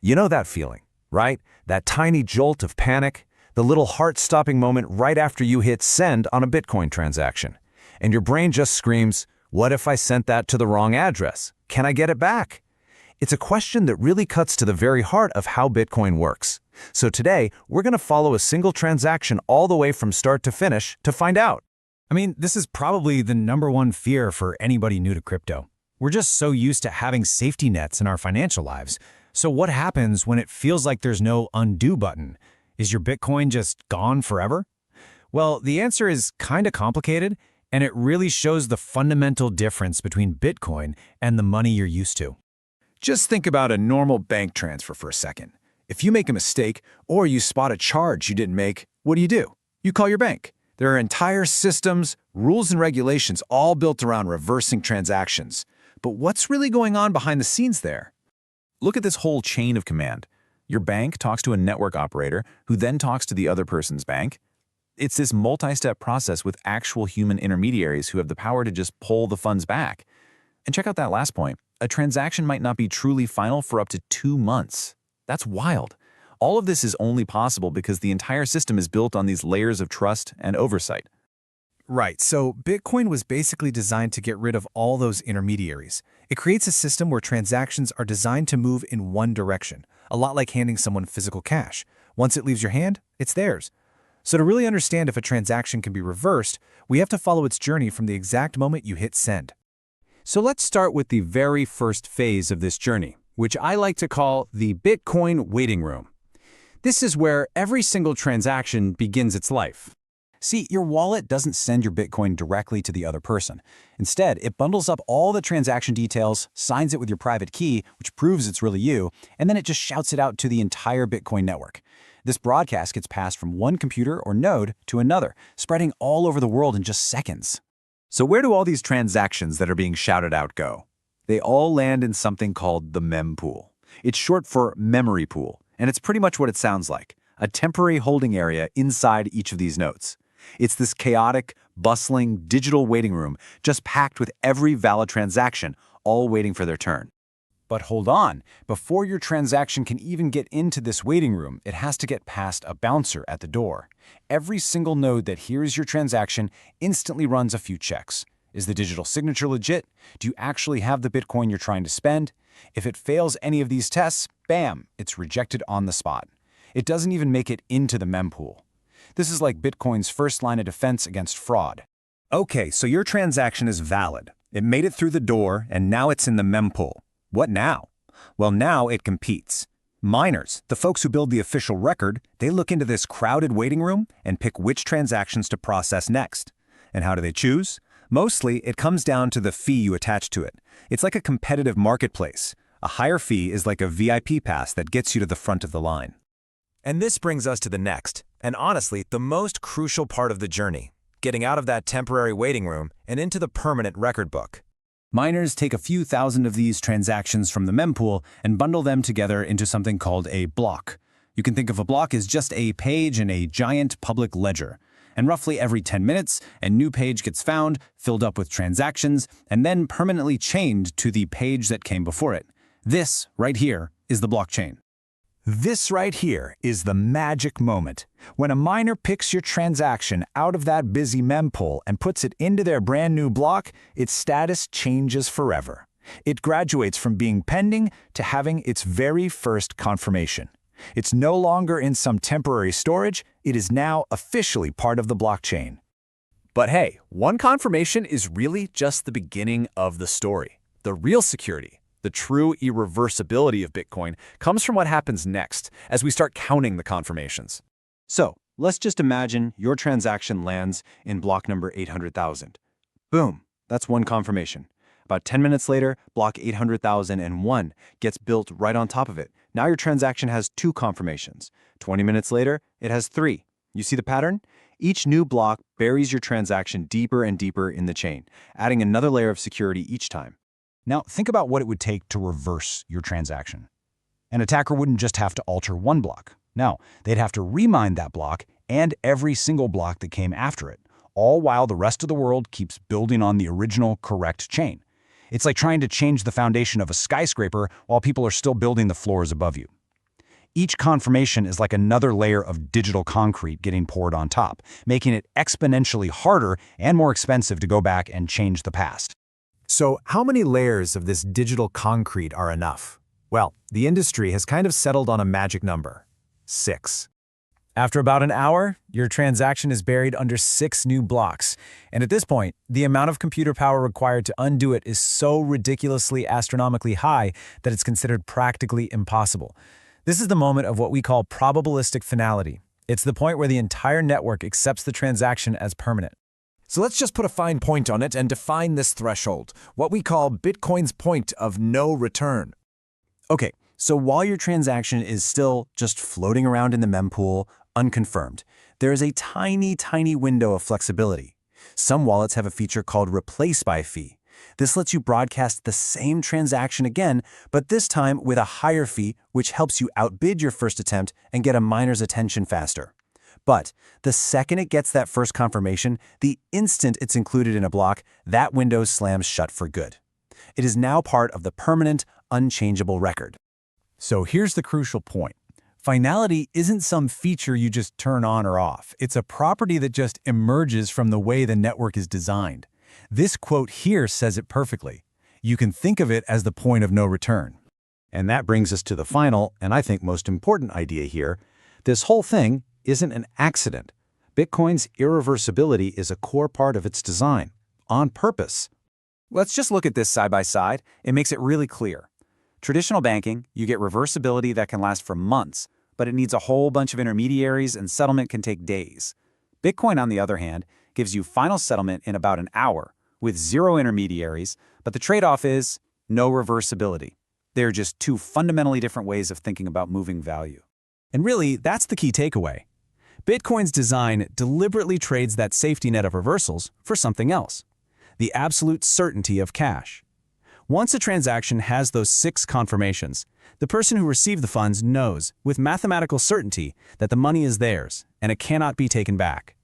You know that feeling, right? That tiny jolt of panic, the little heart-stopping moment right after you hit send on a Bitcoin transaction. And your brain just screams, what if I sent that to the wrong address? Can I get it back? It's a question that really cuts to the very heart of how Bitcoin works. So today, we're going to follow a single transaction all the way from start to finish to find out. I mean, this is probably the #1 fear for anybody new to crypto. We're just so used to having safety nets in our financial lives. So what happens when it feels like there's no undo button? Is your Bitcoin just gone forever? Well, the answer is kind of complicated, and it really shows the fundamental difference between Bitcoin and the money you're used to. Just think about a normal bank transfer for a second. If you make a mistake or you spot a charge you didn't make, what do? You call your bank. There are entire systems, rules, and regulations all built around reversing transactions. But what's really going on behind the scenes there? Look at this whole chain of command. Your bank talks to a network operator who then talks to the other person's bank. It's this multi-step process with actual human intermediaries who have the power to just pull the funds back. And check out that last point. A transaction might not be truly final for up to 2 months. That's wild. All of this is only possible because the entire system is built on these layers of trust and oversight. Right, so Bitcoin was basically designed to get rid of all those intermediaries. It creates a system where transactions are designed to move in one direction, a lot like handing someone physical cash. Once it leaves your hand, it's theirs. So to really understand if a transaction can be reversed, we have to follow its journey from the exact moment you hit send. So let's start with the very first phase of this journey, which I like to call the Bitcoin waiting room. This is where every single transaction begins its life. See, your wallet doesn't send your Bitcoin directly to the other person. Instead, it bundles up all the transaction details, signs it with your private key, which proves it's really you, and then it just shouts it out to the entire Bitcoin network. This broadcast gets passed from one computer or node to another, spreading all over the world in just seconds. So where do all these transactions that are being shouted out go? They all land in something called the mempool. It's short for memory pool, and it's pretty much what it sounds like, a temporary holding area inside each of these nodes. It's this chaotic, bustling, digital waiting room just packed with every valid transaction, all waiting for their turn. But hold on, before your transaction can even get into this waiting room, it has to get past a bouncer at the door. Every single node that hears your transaction instantly runs a few checks. Is the digital signature legit? Do you actually have the Bitcoin you're trying to spend? If it fails any of these tests, bam, it's rejected on the spot. It doesn't even make it into the mempool. This is like Bitcoin's first line of defense against fraud. Okay, so your transaction is valid. It made it through the door, and now it's in the mempool. What now? Well, now it competes. Miners, the folks who build the official record, they look into this crowded waiting room and pick which transactions to process next. And how do they choose? Mostly, it comes down to the fee you attach to it. It's like a competitive marketplace. A higher fee is like a VIP pass that gets you to the front of the line. And this brings us to the next, and honestly, the most crucial part of the journey, getting out of that temporary waiting room and into the permanent record book. Miners take a few thousand of these transactions from the mempool and bundle them together into something called a block. You can think of a block as just a page in a giant public ledger. And roughly every 10 minutes, a new page gets found, filled up with transactions, and then permanently chained to the page that came before it. This, right here, is the blockchain. This right here is the magic moment. When a miner picks your transaction out of that busy mempool and puts it into their brand new block, its status changes forever. It graduates from being pending to having its very first confirmation. It's no longer in some temporary storage, it is now officially part of the blockchain. But hey, one confirmation is really just the beginning of the story. The real security, the true irreversibility of Bitcoin, comes from what happens next as we start counting the confirmations. So, let's just imagine your transaction lands in block number 800,000. Boom, that's one confirmation. About 10 minutes later, block 800,001 gets built right on top of it. Now your transaction has 2 confirmations. 20 minutes later, it has 3. You see the pattern? Each new block buries your transaction deeper and deeper in the chain, adding another layer of security each time. Now, think about what it would take to reverse your transaction. An attacker wouldn't just have to alter one block. No, they'd have to remine that block and every single block that came after it, all while the rest of the world keeps building on the original correct chain. It's like trying to change the foundation of a skyscraper while people are still building the floors above you. Each confirmation is like another layer of digital concrete getting poured on top, making it exponentially harder and more expensive to go back and change the past. So how many layers of this digital concrete are enough? Well, the industry has kind of settled on a magic number: 6. After about an hour, your transaction is buried under 6 new blocks. And at this point, the amount of computer power required to undo it is so ridiculously astronomically high that it's considered practically impossible. This is the moment of what we call probabilistic finality. It's the point where the entire network accepts the transaction as permanent. So let's just put a fine point on it and define this threshold, what we call Bitcoin's point of no return. Okay, so while your transaction is still just floating around in the mempool, unconfirmed, there is a tiny, tiny window of flexibility. Some wallets have a feature called Replace by Fee. This lets you broadcast the same transaction again, but this time with a higher fee, which helps you outbid your first attempt and get a miner's attention faster. But the second it gets that first confirmation, the instant it's included in a block, that window slams shut for good. It is now part of the permanent, unchangeable record. So here's the crucial point. Finality isn't some feature you just turn on or off. It's a property that just emerges from the way the network is designed. This quote here says it perfectly. You can think of it as the point of no return. And that brings us to the final, and I think most important idea here. This whole thing isn't an accident. Bitcoin's irreversibility is a core part of its design, on purpose. Let's just look at this side by side. It makes it really clear. Traditional banking, you get reversibility that can last for months, but it needs a whole bunch of intermediaries and settlement can take days. Bitcoin, on the other hand, gives you final settlement in about an hour, with 0 intermediaries, but the trade-off is no reversibility. They're just two fundamentally different ways of thinking about moving value. And really, that's the key takeaway. Bitcoin's design deliberately trades that safety net of reversals for something else: the absolute certainty of cash. Once a transaction has those 6 confirmations, the person who received the funds knows with mathematical certainty that the money is theirs and it cannot be taken back.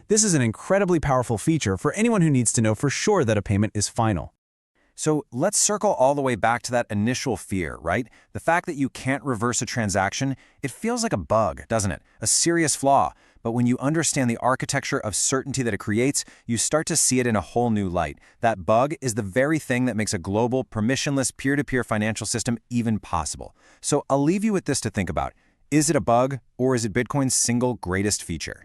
This is an incredibly powerful feature for anyone who needs to know for sure that a payment is final. So let's circle all the way back to that initial fear, right? The fact that you can't reverse a transaction, it feels like a bug, doesn't it? A serious flaw. But when you understand the architecture of certainty that it creates, you start to see it in a whole new light. That bug is the very thing that makes a global, permissionless, peer-to-peer financial system even possible. So I'll leave you with this to think about. Is it a bug, or is it Bitcoin's single greatest feature?